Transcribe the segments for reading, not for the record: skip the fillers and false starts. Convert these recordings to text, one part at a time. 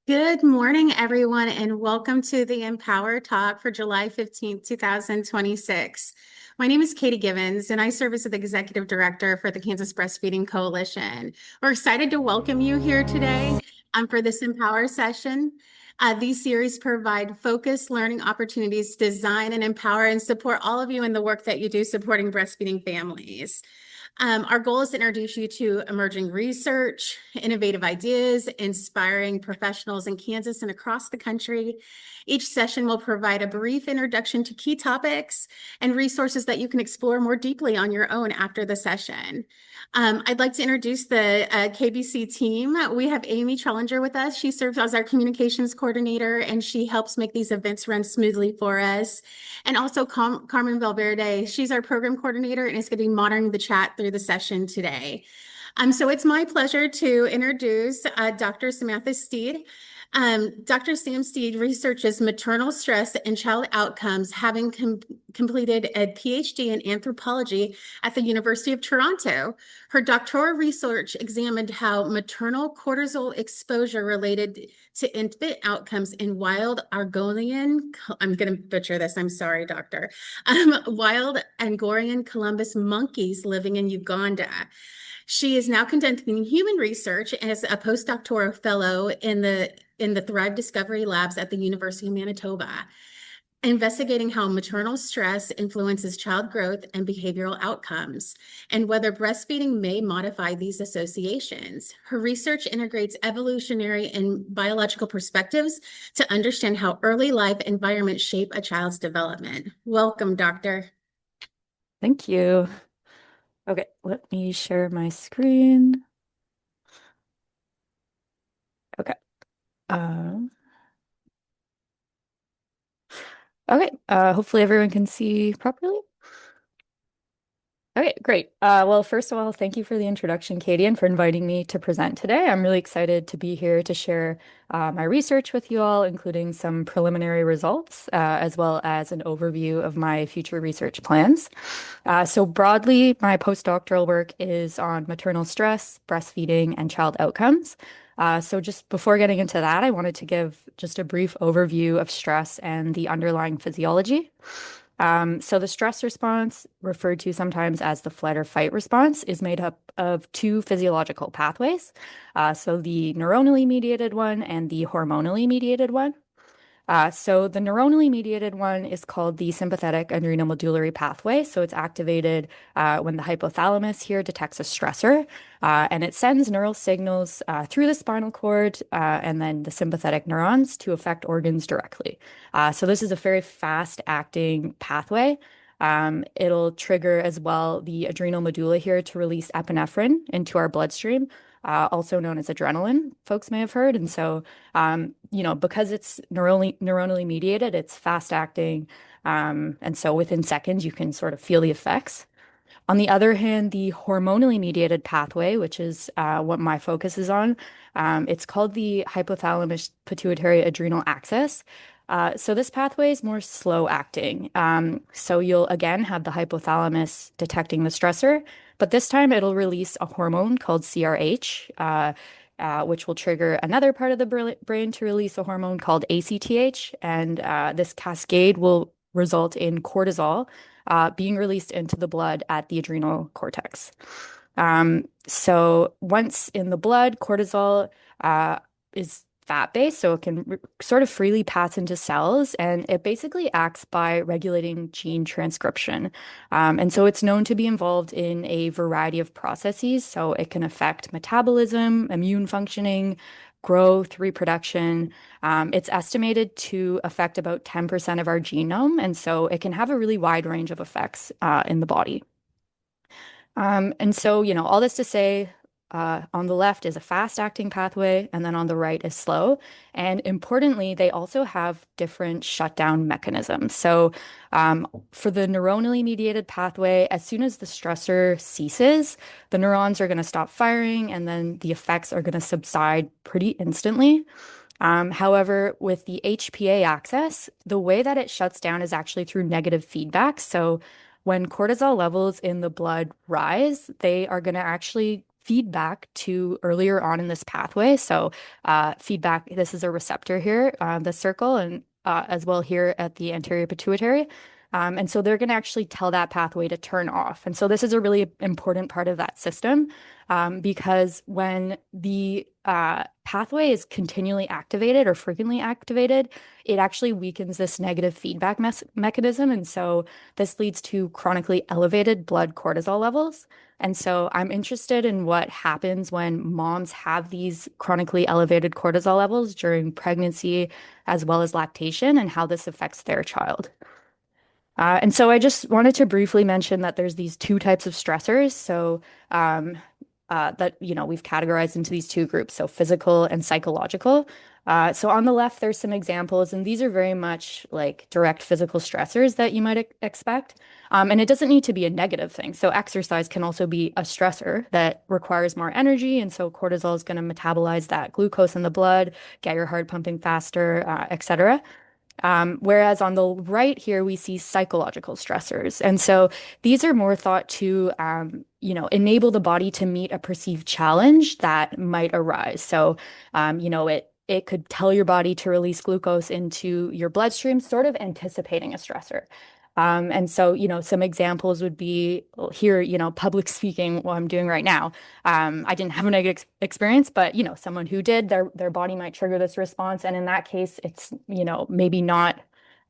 Good morning, everyone, and welcome to the emPOWER Talk for July 15th, 2026. My name is Katie Givens, and I serve as the Executive Director for the Kansas Breastfeeding Coalition. We're excited to welcome you here today for this emPOWER session. These series provide focused learning opportunities to design and empower and support all of you in the work that you do supporting breastfeeding families. Our goal is to introduce you to emerging research, innovative ideas, inspiring professionals in Kansas and across the country. Each session will provide a brief introduction to key topics and resources that you can explore more deeply on your own after the session. I'd like to introduce the KBC team. We have Amy Trellinger with us. She serves as our communications coordinator, and she helps make these events run smoothly for us. And also Carmen Valverde, she's our program coordinator and is going to be monitoring the chat through the session today. So it's my pleasure to introduce Dr. Samantha Steed. Dr. Sam Steed researches maternal stress and child outcomes, having completed a PhD in anthropology at the University of Toronto. Her doctoral research examined how maternal cortisol exposure related to infant outcomes in wild Argonian, I'm going to butcher this, I'm sorry, doctor, wild Angorian Columbus monkeys living in Uganda. She is now conducting human research as a postdoctoral fellow in the Thrive Discovery Labs at the University of Manitoba, investigating how maternal stress influences child growth and behavioral outcomes, and whether breastfeeding may modify these associations. Her research integrates evolutionary and biological perspectives to understand how early life environments shape a child's development. Welcome, doctor. Thank you. Okay, let me share my screen. Okay. Um, hopefully everyone can see properly. Okay, great. Well, first of all, thank you for the introduction, Katie, and for inviting me to present today. I'm really excited to be here to share my research with you all, including some preliminary results, as well as an overview of my future research plans. So broadly, my postdoctoral work is on maternal stress, breastfeeding, and child outcomes. So just before getting into that, I wanted to give just a brief overview of stress and the underlying physiology. So the stress response, referred to sometimes as the flight or fight response, is made up of two physiological pathways. So the neuronally mediated one and the hormonally mediated one. So the neuronally mediated one is called the sympathetic adrenomedullary pathway. So it's activated when the hypothalamus here detects a stressor, and it sends neural signals through the spinal cord and then the sympathetic neurons to affect organs directly. So this is a very fast-acting pathway. It'll trigger as well the adrenal medulla here to release epinephrine into our bloodstream, also known as adrenaline, folks may have heard. And so because it's neuronally mediated, it's fast acting. And so within seconds, you can sort of feel the effects. On the other hand, the hormonally mediated pathway, which is what my focus is on, it's called the hypothalamus pituitary adrenal axis. So this pathway is more slow acting. So you'll again have the hypothalamus detecting the stressor, but this time it'll release a hormone called CRH, which will trigger another part of the brain to release a hormone called ACTH. And this cascade will result in cortisol being released into the blood at the adrenal cortex. So once in the blood, cortisol is fat-based, so it can sort of freely pass into cells, and it basically acts by regulating gene transcription. And so it's known to be involved in a variety of processes. So it can affect metabolism, immune functioning, growth, reproduction. It's estimated to affect about 10% of our genome, and so it can have a really wide range of effects in the body. And so, all this to say, on the left is a fast-acting pathway, and then on the right is slow. And importantly, they also have different shutdown mechanisms. So for the neuronally mediated pathway, as soon as the stressor ceases, the neurons are going to stop firing, and then the effects are going to subside pretty instantly. However, with the HPA axis, the way that it shuts down is actually through negative feedback. So when cortisol levels in the blood rise, they are going to actually feedback to earlier on in this pathway. So feedback, this is a receptor here, the circle, and as well here at the anterior pituitary. And so they're going to actually tell that pathway to turn off. And so this is a really important part of that system because when the pathway is continually activated or frequently activated, it actually weakens this negative feedback mechanism. And so this leads to chronically elevated blood cortisol levels. And so I'm interested in what happens when moms have these chronically elevated cortisol levels during pregnancy as well as lactation and how this affects their child. And so I just wanted to briefly mention that there's these two types of stressors. So um, that we've categorized into these two groups, so physical and psychological. So on the left, there's some examples, and these are very much like direct physical stressors that you might expect. And it doesn't need to be a negative thing. So exercise can also be a stressor that requires more energy, and so cortisol is going to metabolize that glucose in the blood, get your heart pumping faster, et cetera. Whereas on the right here, we see psychological stressors. And so these are more thought to, enable the body to meet a perceived challenge that might arise. So, it could tell your body to release glucose into your bloodstream, sort of anticipating a stressor. And so, some examples would be well, here, public speaking, what I'm doing right now. I didn't have a negative experience, but, someone who did, their body might trigger this response. And in that case, it's, maybe not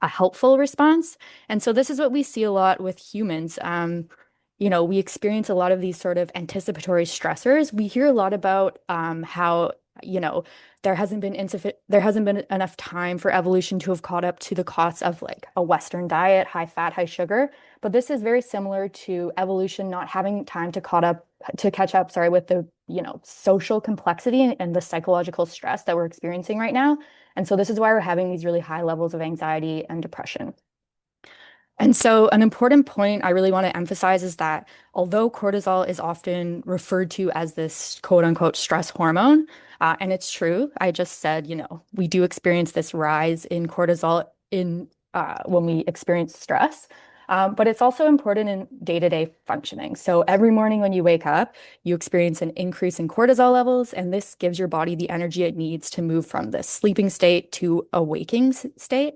a helpful response. And so this is what we see a lot with humans. We experience a lot of these sort of anticipatory stressors. We hear a lot about how, there hasn't been enough time for evolution to have caught up to the costs of like a Western diet, high fat, high sugar. But this is very similar to evolution not having time to catch up, sorry, with the, social complexity and the psychological stress that we're experiencing right now. And so this is why we're having these really high levels of anxiety and depression. And so, an important point I really want to emphasize is that although cortisol is often referred to as this quote unquote stress hormone, and it's true, I just said, we do experience this rise in cortisol in when we experience stress, but it's also important in day-to-day functioning. So, every morning when you wake up, you experience an increase in cortisol levels, and this gives your body the energy it needs to move from this sleeping state to a waking state.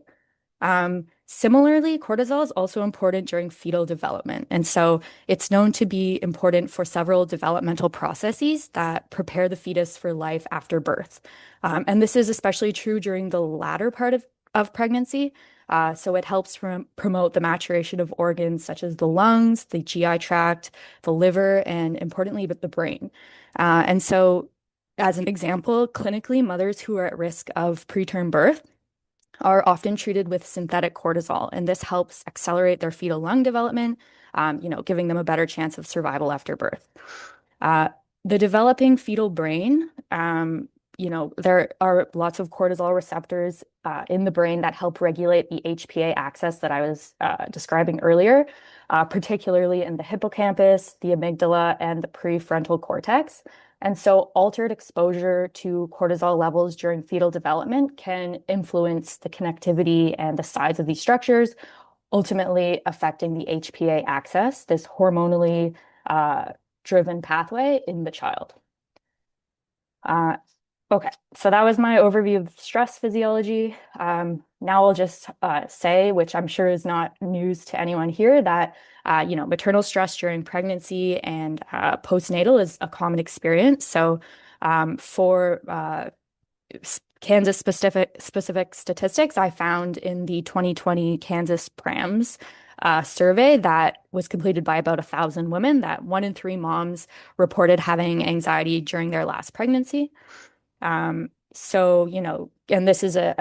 Similarly, cortisol is also important during fetal development. And so it's known to be important for several developmental processes that prepare the fetus for life after birth. And this is especially true during the latter part of pregnancy. So it helps promote the maturation of organs such as the lungs, the GI tract, the liver, and importantly, the brain. And so, as an example, clinically, mothers who are at risk of preterm birth are often treated with synthetic cortisol, and this helps accelerate their fetal lung development, giving them a better chance of survival after birth. Uh, the developing fetal brain, there are lots of cortisol receptors in the brain that help regulate the HPA axis that I was describing earlier, particularly in the hippocampus, the amygdala, and the prefrontal cortex. And so altered exposure to cortisol levels during fetal development can influence the connectivity and the size of these structures, ultimately affecting the HPA axis, this hormonally driven pathway in the child. Okay, so that was my overview of stress physiology. Now I'll just say, which I'm sure is not news to anyone here, that maternal stress during pregnancy and postnatal is a common experience. So for Kansas specific statistics, I found in the 2020 Kansas PRAMS survey that was completed by about 1,000 women that 1 in 3 moms reported having anxiety during their last pregnancy. So, and this is a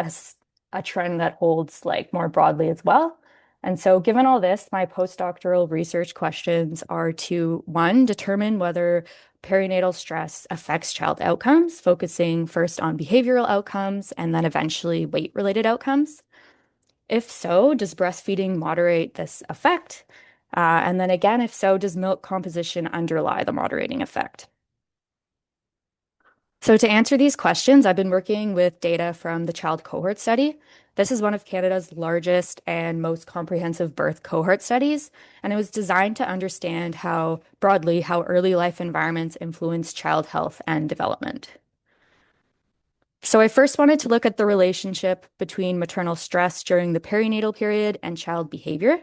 trend that holds like more broadly as well. And so given all this, my postdoctoral research questions are to, one, determine whether perinatal stress affects child outcomes, focusing first on behavioral outcomes and then eventually weight-related outcomes. If so, does breastfeeding moderate this effect? And then again, if so, does milk composition underlie the moderating effect? So to answer these questions, I've been working with data from the child cohort study. This is one of Canada's largest and most comprehensive birth cohort studies, and it was designed to understand how broadly how early life environments influence child health and development. So I first wanted to look at the relationship between maternal stress during the perinatal period and child behavior.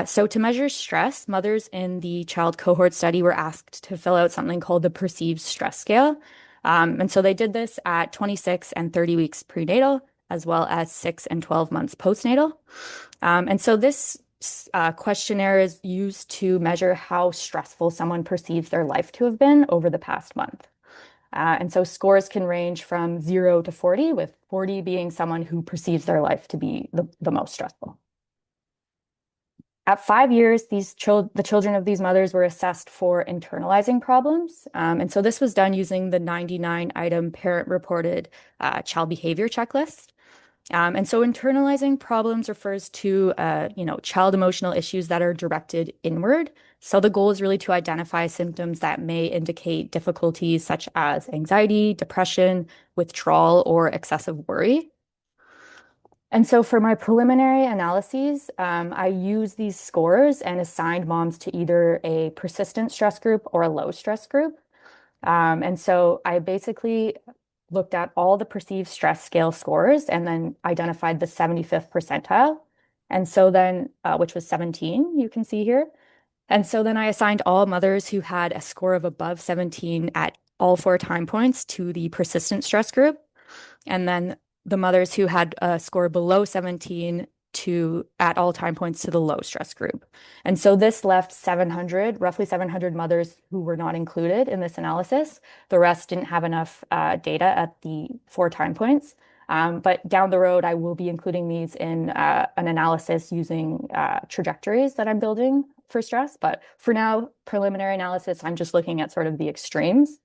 So to measure stress, mothers in the child cohort study were asked to fill out something called the perceived stress scale. And so they did this at 26 and 30 weeks prenatal, as well as 6 and 12 months postnatal. And so this questionnaire is used to measure how stressful someone perceives their life to have been over the past month. And so scores can range from 0 to 40, with 40 being someone who perceives their life to be the most stressful. At 5 years, the children of these mothers were assessed for internalizing problems. And so this was done using the 99-item parent-reported child behavior checklist. And so internalizing problems refers to, child emotional issues that are directed inward. So the goal is really to identify symptoms that may indicate difficulties such as anxiety, depression, withdrawal, or excessive worry. And so for my preliminary analyses, I used these scores and assigned moms to either a persistent stress group or a low stress group. And so I basically looked at all the perceived stress scale scores and then identified the 75th percentile. And so then, which was 17, you can see here. And so then I assigned all mothers who had a score of above 17 at all 4 time points to the persistent stress group. And then the mothers who had a score below 17 to at all time points to the low stress group. And so this left roughly 700 mothers who were not included in this analysis. The rest didn't have enough data at the 4 time points. But down the road, I will be including these in an analysis using trajectories that I'm building for stress. But for now, preliminary analysis, I'm just looking at sort of the extremes.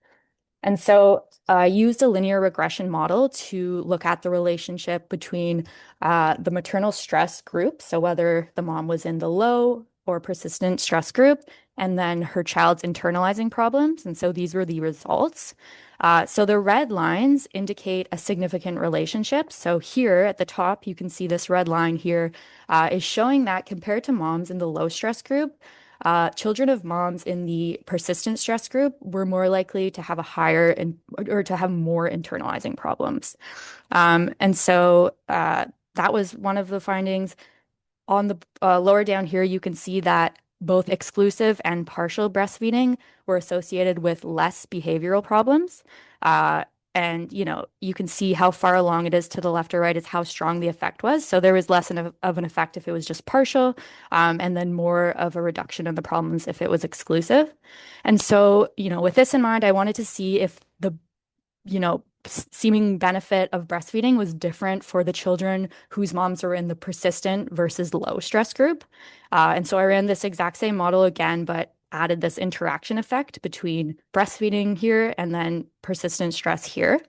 And so I used a linear regression model to look at the relationship between the maternal stress group, so whether the mom was in the low or persistent stress group, and then her child's internalizing problems. And so these were the results. So the red lines indicate a significant relationship. So here at the top, you can see this red line here is showing that compared to moms in the low stress group, children of moms in the persistent stress group were more likely to have or to have more internalizing problems. And so that was one of the findings. On the lower down here, you can see that both exclusive and partial breastfeeding were associated with less behavioral problems. And you can see how far along it is to the left or right is how strong the effect was. So there was less of an effect if it was just partial, and then more of a reduction in the problems if it was exclusive. And so, with this in mind, I wanted to see if the, seeming benefit of breastfeeding was different for the children whose moms were in the persistent versus low stress group. And so I ran this exact same model again, but added this interaction effect between breastfeeding here and then persistent stress here.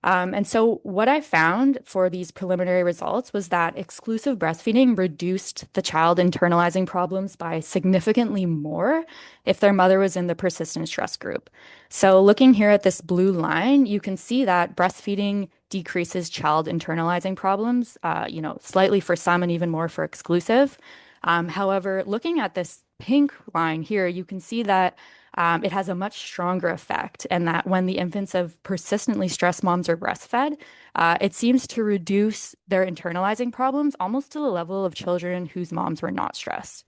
And so what I found for these preliminary results was that exclusive breastfeeding reduced the child internalizing problems by significantly more if their mother was in the persistent stress group. So looking here at this blue line, you can see that breastfeeding decreases child internalizing problems, slightly for some and even more for exclusive. However, looking at this pink line here, you can see that it has a much stronger effect, and that when the infants of persistently stressed moms are breastfed, it seems to reduce their internalizing problems almost to the level of children whose moms were not stressed.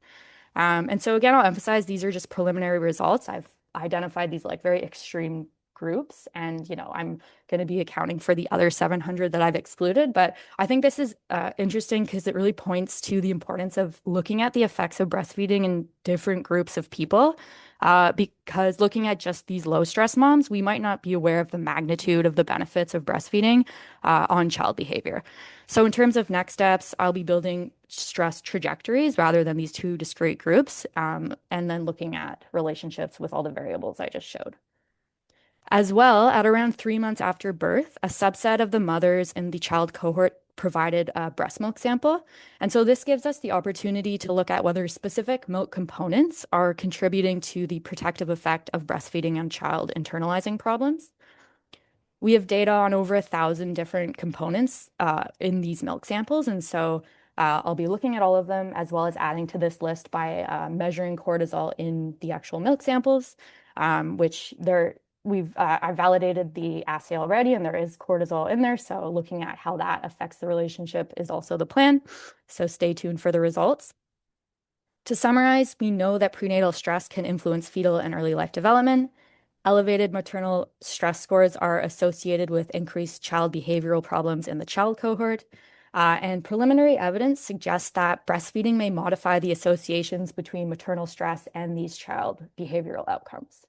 And so again, I'll emphasize these are just preliminary results. I've identified these like very extreme groups, and I'm going to be accounting for the other 700 that I've excluded. But I think this is interesting because it really points to the importance of looking at the effects of breastfeeding in different groups of people. Because looking at just these low stress moms, we might not be aware of the magnitude of the benefits of breastfeeding on child behavior. So in terms of next steps, I'll be building stress trajectories rather than these two discrete groups, and then looking at relationships with all the variables I just showed. As well, at around 3 months after birth, a subset of the mothers in the child cohort provided a breast milk sample. And so this gives us the opportunity to look at whether specific milk components are contributing to the protective effect of breastfeeding on child internalizing problems. We have data on over 1,000 different components in these milk samples. And so I'll be looking at all of them as well as adding to this list by measuring cortisol in the actual milk samples, which I validated the assay already and there is cortisol in there. So looking at how that affects the relationship is also the plan. So stay tuned for the results. To summarize, we know that prenatal stress can influence fetal and early life development. Elevated maternal stress scores are associated with increased child behavioral problems in the child cohort. And preliminary evidence suggests that breastfeeding may modify the associations between maternal stress and these child behavioral outcomes.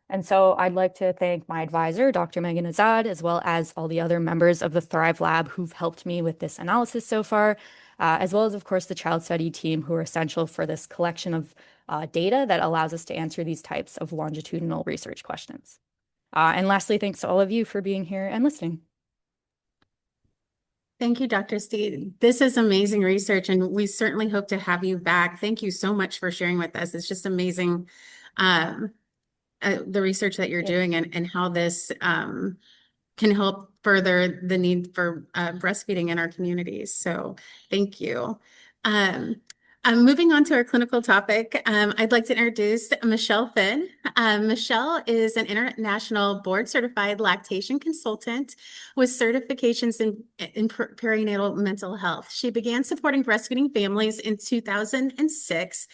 And so I'd like to thank my advisor, Dr. Megan Azad, as well as all the other members of the Thrive Lab who've helped me with this analysis so far, as well as, of course, the child study team who are essential for this collection of data that allows us to answer these types of longitudinal research questions. And lastly, thanks to all of you for being here and listening. Thank you, Dr. Steed. This is amazing research, and we certainly hope to have you back. Thank you so much for sharing with us. It's just amazing the research that you're doing and how this can help further the need for breastfeeding in our communities. So thank you. Moving on to our clinical topic, I'd like to introduce Michelle Finn. Michelle is an international board-certified lactation consultant with certifications in perinatal mental health. She began supporting breastfeeding families in 2006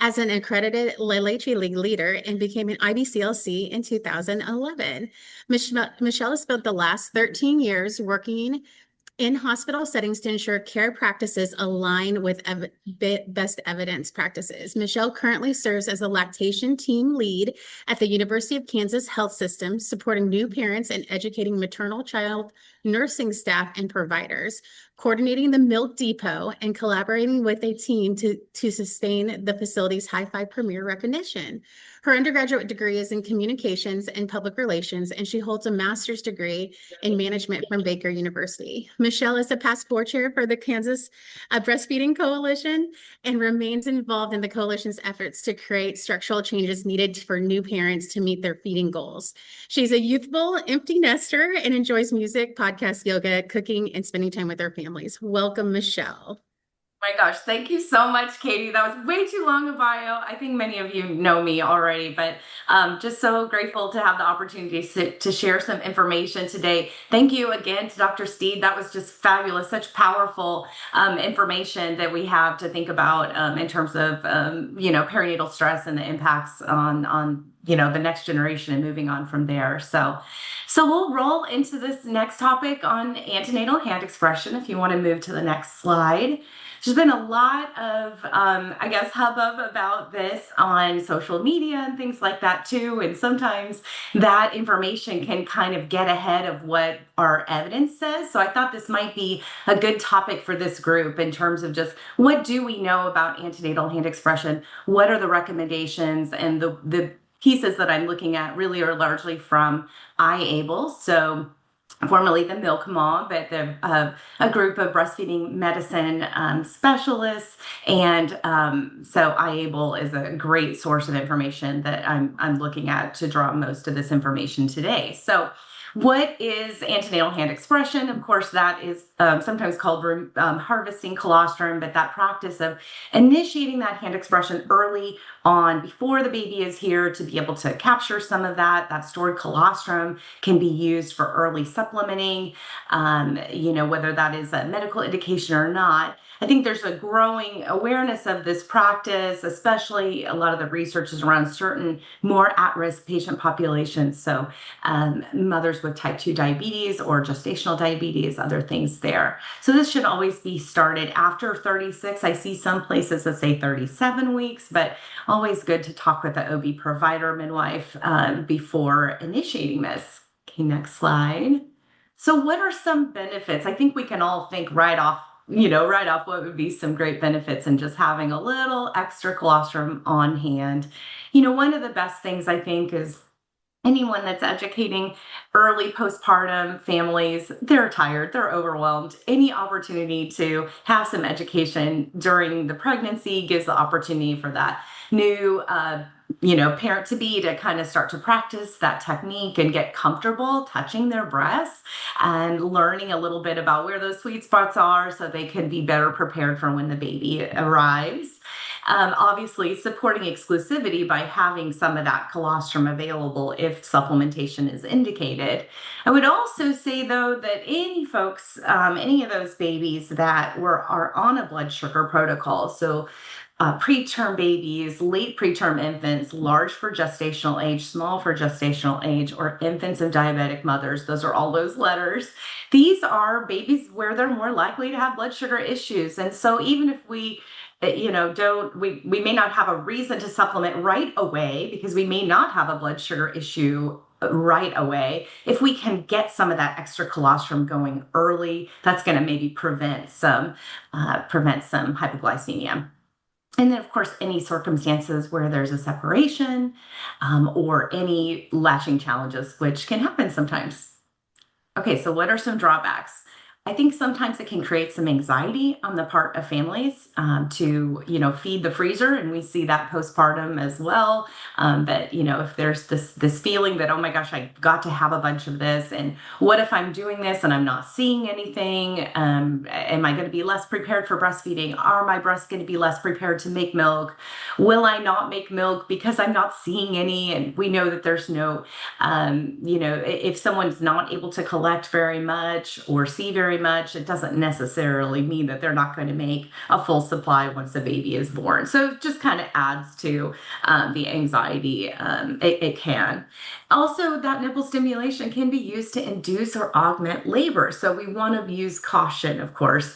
as an accredited La Leche League leader and became an IBCLC in 2011. Michelle has spent the last 13 years working in hospital settings to ensure care practices align with best evidence practices. Michelle currently serves as a lactation team lead at the University of Kansas Health System, supporting new parents and educating maternal child nursing staff and providers, coordinating the milk depot, and collaborating with a team to sustain the facility's High Five Premier recognition. Her undergraduate degree is in communications and public relations, and she holds a master's degree in management from Baker University. Michelle is a past board chair for the Kansas Breastfeeding Coalition and remains involved in the coalition's efforts to create structural changes needed for new parents to meet their feeding goals. She's a youthful empty nester and enjoys music, podcasts, yoga, cooking, and spending time with her families. Welcome, Michelle. My gosh, thank you so much, Katie. That was way too long a bio. I think many of you know me already, but just so grateful to have the opportunity to share some information today. Thank you again to Dr. Steed. That was just fabulous, such powerful information that we have to think about in terms of, perinatal stress and the impacts on the next generation and moving on from there. So we'll roll into this next topic on antenatal hand expression. If you want to move to the next slide. There's been a lot of, hubbub about this on social media and things like that too. And sometimes that information can kind of get ahead of what our evidence says. So I thought this might be a good topic for this group in terms of just what do we know about antenatal hand expression? What are the recommendations? And the pieces that I'm looking at really are largely from iAble. So formerly the Milk Mom, but a group of breastfeeding medicine specialists. And so iAble is a great source of information that I'm looking at to draw most of this information today. So what is antenatal hand expression? Of course, that is sometimes called harvesting colostrum, but that practice of initiating that hand expression early on before the baby is here to be able to capture some of that stored colostrum can be used for early supplementing, whether that is a medical indication or not. I think there's a growing awareness of this practice, especially a lot of the research is around certain more at-risk patient populations. So mothers with type 2 diabetes or gestational diabetes, other things there. So this should always be started after 36. I see some places that say 37 weeks, but always good to talk with the OB provider midwife before initiating this. Okay, next slide. So what are some benefits? I think we can all think right off what would be some great benefits in just having a little extra colostrum on hand. One of the best things I think is anyone that's educating early postpartum families, they're tired, they're overwhelmed. Any opportunity to have some education during the pregnancy gives the opportunity for that new parent to be to kind of start to practice that technique and get comfortable touching their breasts and learning a little bit about where those sweet spots are so they can be better prepared for when the baby arrives. Obviously, supporting exclusivity by having some of that colostrum available if supplementation is indicated. I would also say, though, that any folks, any of those babies that are on a blood sugar protocol, so preterm babies, late preterm infants, large for gestational age, small for gestational age, or infants of diabetic mothers. Those are all those letters. These are babies where they're more likely to have blood sugar issues. And so even if we we may not have a reason to supplement right away because we may not have a blood sugar issue right away. If we can get some of that extra colostrum going early, that's going to maybe prevent some hypoglycemia. And then, of course, any circumstances where there's a separation or any latching challenges, which can happen sometimes. Okay, so what are some drawbacks? I think sometimes it can create some anxiety on the part of families to, feed the freezer, and we see that postpartum as well. That if there's this feeling that, oh my gosh, I got to have a bunch of this, and what if I'm doing this and I'm not seeing anything? Am I going to be less prepared for breastfeeding? Are my breasts going to be less prepared to make milk? Will I not make milk because I'm not seeing any? And we know that there's no, if someone's not able to collect very much or see very much, it doesn't necessarily mean that they're not going to make a full supply once the baby is born. So it just kind of adds to the anxiety. It can. Also, that nipple stimulation can be used to induce or augment labor. So we want to use caution, of course.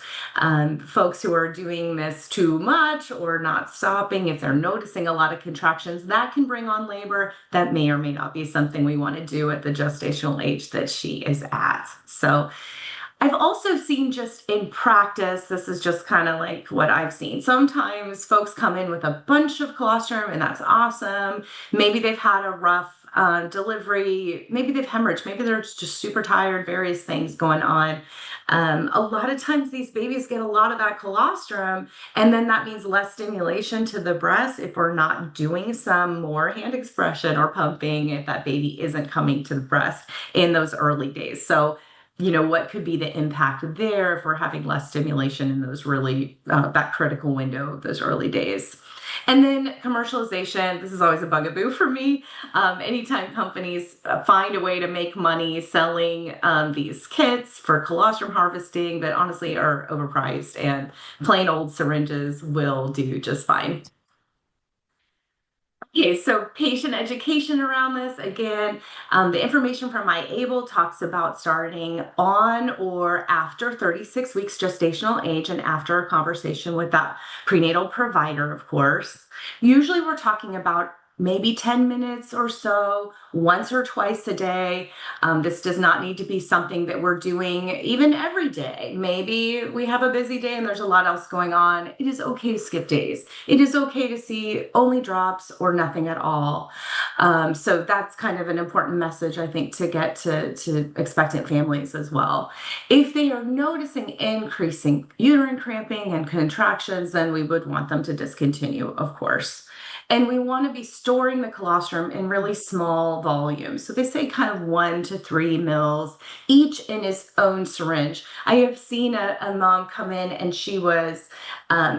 Folks who are doing this too much or not stopping, if they're noticing a lot of contractions, that can bring on labor. That may or may not be something we want to do at the gestational age that she is at. So I've also seen just in practice, this is just kind of like what I've seen. Sometimes folks come in with a bunch of colostrum, and that's awesome. Maybe they've had a rough delivery, maybe they've hemorrhaged, maybe they're just super tired, various things going on. A lot of times these babies get a lot of that colostrum, and then that means less stimulation to the breast if we're not doing some more hand expression or pumping, if that baby isn't coming to the breast in those early days. So what could be the impact there if we're having less stimulation in those really, that critical window of those early days. And then commercialization, this is always a bugaboo for me. Anytime companies find a way to make money selling these kits for colostrum harvesting that honestly are overpriced, and plain old syringes will do just fine. Okay, so patient education around this. Again, the information from MyAble talks about starting on or after 36 weeks gestational age and after a conversation with that prenatal provider, of course. Usually we're talking about maybe 10 minutes or so, once or twice a day. This does not need to be something that we're doing even every day. Maybe we have a busy day and there's a lot else going on. It is okay to skip days. It is okay to see only drops or nothing at all. So that's kind of an important message, I think, to get to expectant families as well. If they are noticing increasing uterine cramping and contractions, then we would want them to discontinue, of course. And we want to be storing the colostrum in really small volumes. So they say kind of 1 to 3 mils, each in its own syringe. I have seen a mom come in and she was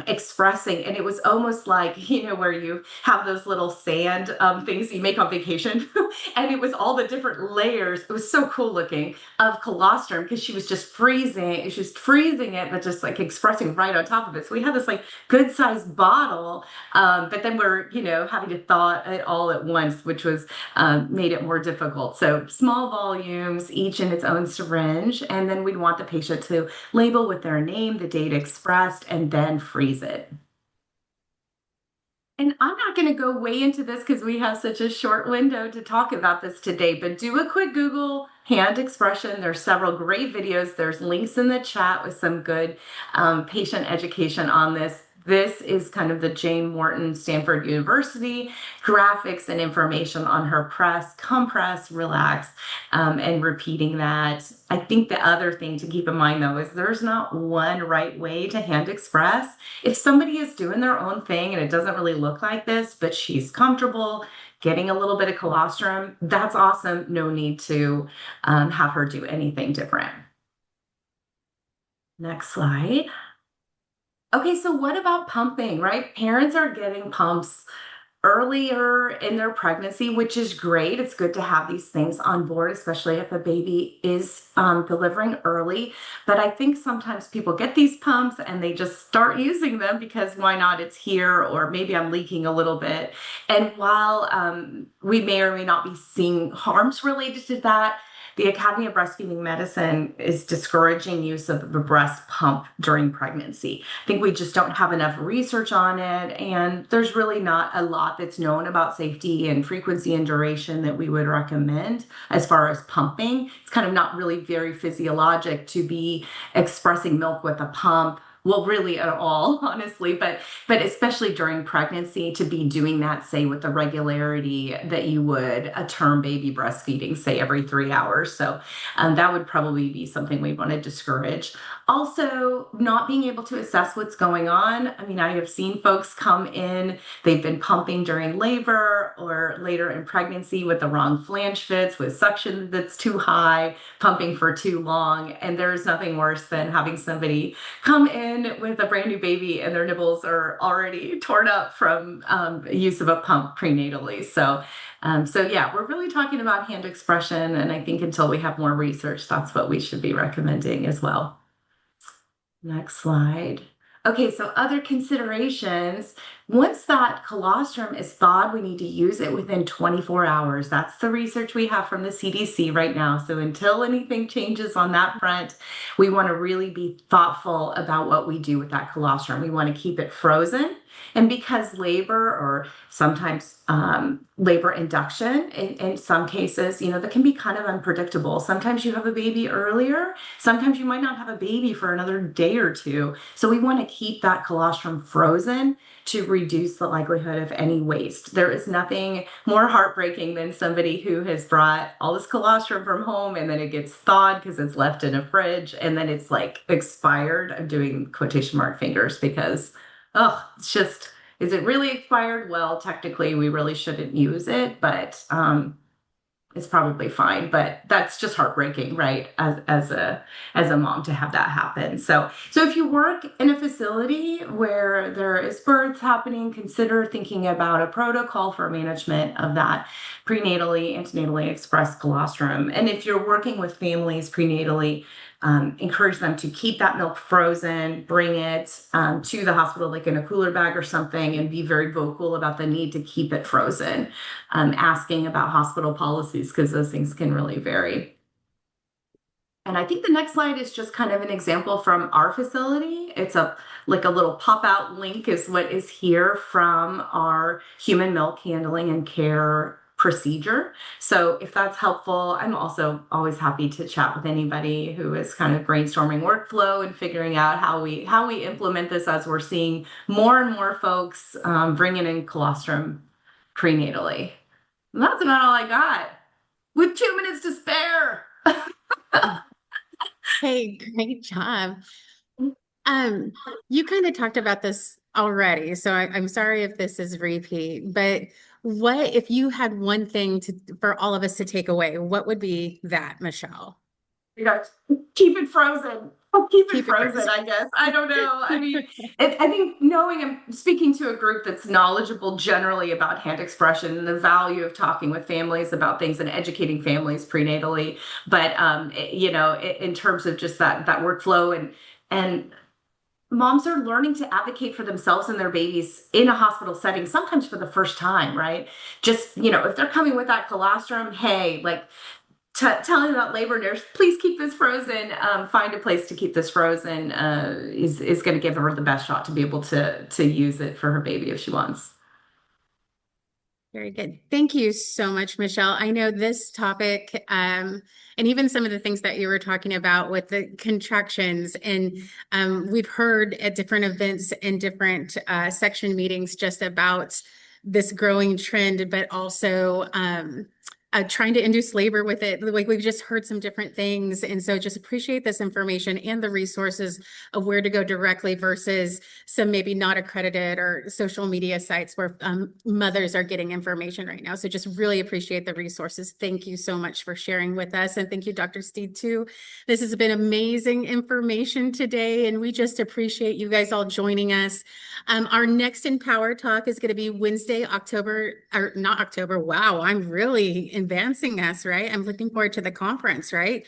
expressing, and it was almost like, where you have those little sand things you make on vacation. And it was all the different layers. It was so cool looking of colostrum because she was just freezing. She was freezing it, but just like expressing right on top of it. So we had this like good sized bottle, but then we're, having to thaw it all at once, which was made it more difficult. So small volumes, each in its own syringe. And then we'd want the patient to label with their name, the date expressed, and then freeze it. And I'm not going to go way into this because we have such a short window to talk about this today, but do a quick Google hand expression. There's several great videos. There's links in the chat with some good patient education on this. This is kind of the Jane Morton Stanford University graphics and information on her press, compress, relax, and repeating that. I think the other thing to keep in mind though is there's not one right way to hand express. If somebody is doing their own thing and it doesn't really look like this, but she's comfortable getting a little bit of colostrum, that's awesome. No need to have her do anything different. Next slide. Okay, so what about pumping, right? Parents are getting pumps earlier in their pregnancy, which is great. It's good to have these things on board, especially if a baby is delivering early. But I think sometimes people get these pumps and they just start using them because why not? It's here, or maybe I'm leaking a little bit. And while we may or may not be seeing harms related to that, the Academy of Breastfeeding Medicine is discouraging use of the breast pump during pregnancy. I think we just don't have enough research on it, and there's really not a lot that's known about safety and frequency and duration that we would recommend as far as pumping. It's kind of not really very physiologic to be expressing milk with a pump. Well, really at all, honestly, but especially during pregnancy, to be doing that, say, with the regularity that you would a term baby breastfeeding, say every 3 hours. So that would probably be something we want to discourage. Also, not being able to assess what's going on. I mean, I have seen folks come in, they've been pumping during labor or later in pregnancy with the wrong flange fits, with suction that's too high, pumping for too long. And there's nothing worse than having somebody come in with a brand new baby and their nipples are already torn up from use of a pump prenatally. So yeah, we're really talking about hand expression. And I think until we have more research, that's what we should be recommending as well. Next slide. Okay, so other considerations. Once that colostrum is thawed, we need to use it within 24 hours. That's the research we have from the CDC right now. So until anything changes on that front, we want to really be thoughtful about what we do with that colostrum. We want to keep it frozen. And because labor, or sometimes labor induction, in some cases, that can be kind of unpredictable. Sometimes you have a baby earlier. Sometimes you might not have a baby for another day or two. So we want to keep that colostrum frozen to reduce the likelihood of any waste. There is nothing more heartbreaking than somebody who has brought all this colostrum from home and then it gets thawed because it's left in a fridge and then it's like expired. I'm doing quotation mark fingers because it's just, is it really expired? Well, technically we really shouldn't use it, but it's probably fine. But that's just heartbreaking, right? As a mom to have that happen. So if you work in a facility where there is births happening, consider thinking about a protocol for management of that prenatally, antenatally expressed colostrum. And if you're working with families prenatally, encourage them to keep that milk frozen, bring it to the hospital, like in a cooler bag or something, and be very vocal about the need to keep it frozen, asking about hospital policies, because those things can really vary. And I think the next slide is just kind of an example from our facility. It's like a little pop-out link is what is here from our human milk handling and care procedure. So if that's helpful, I'm also always happy to chat with anybody who is kind of brainstorming workflow and figuring out how we implement this as we're seeing more and more folks bringing in colostrum prenatally. And that's about all I got with 2 minutes to spare. Hey, great job. You kind of talked about this already, so I'm sorry if this is repeat, but what if you had one thing for all of us to take away, what would be that, Michelle? You guys keep it frozen. Oh, keep it frozen, frozen. I guess. I don't know. I mean, I think knowing I'm speaking to a group that's knowledgeable generally about hand expression and the value of talking with families about things and educating families prenatally, but in terms of just that workflow and moms are learning to advocate for themselves and their babies in a hospital setting, sometimes for the first time, right? Just, if they're coming with that colostrum, hey, like telling that labor nurse, please keep this frozen, find a place to keep this frozen, is going to give her the best shot to be able to use it for her baby if she wants. Very good. Thank you so much, Michelle. I know this topic, and even some of the things that you were talking about with the contractions, and we've heard at different events and different section meetings just about this growing trend, but also trying to induce labor with it. Like we've just heard some different things. And so just appreciate this information and the resources of where to go directly versus some maybe not accredited or social media sites where mothers are getting information right now. So just really appreciate the resources. Thank you so much for sharing with us. And thank you, Dr. Steed, too. This has been amazing information today. And we just appreciate you guys all joining us. Our next emPOWER talk is going to be Wednesday, not October. Wow, I'm really advancing us, right? I'm looking forward to the conference, right?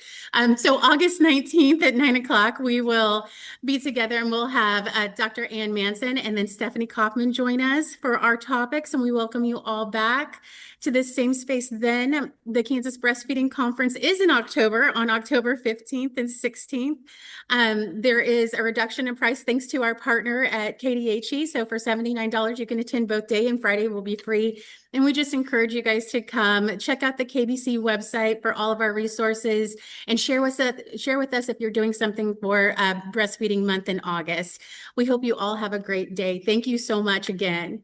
So August 19th at 9 o'clock, we will be together and we'll have Dr. Ann Manson and then Stephanie Kaufman join us for our topics. And we welcome you all back to this same space then. The Kansas Breastfeeding Conference is in October, on October 15th and 16th. There is a reduction in price thanks to our partner at KDHE. So for $79, you can attend both day and Friday will be free. And we just encourage you guys to come check out the KBC website for all of our resources and share with us if you're doing something for Breastfeeding Month in August. We hope you all have a great day. Thank you so much again.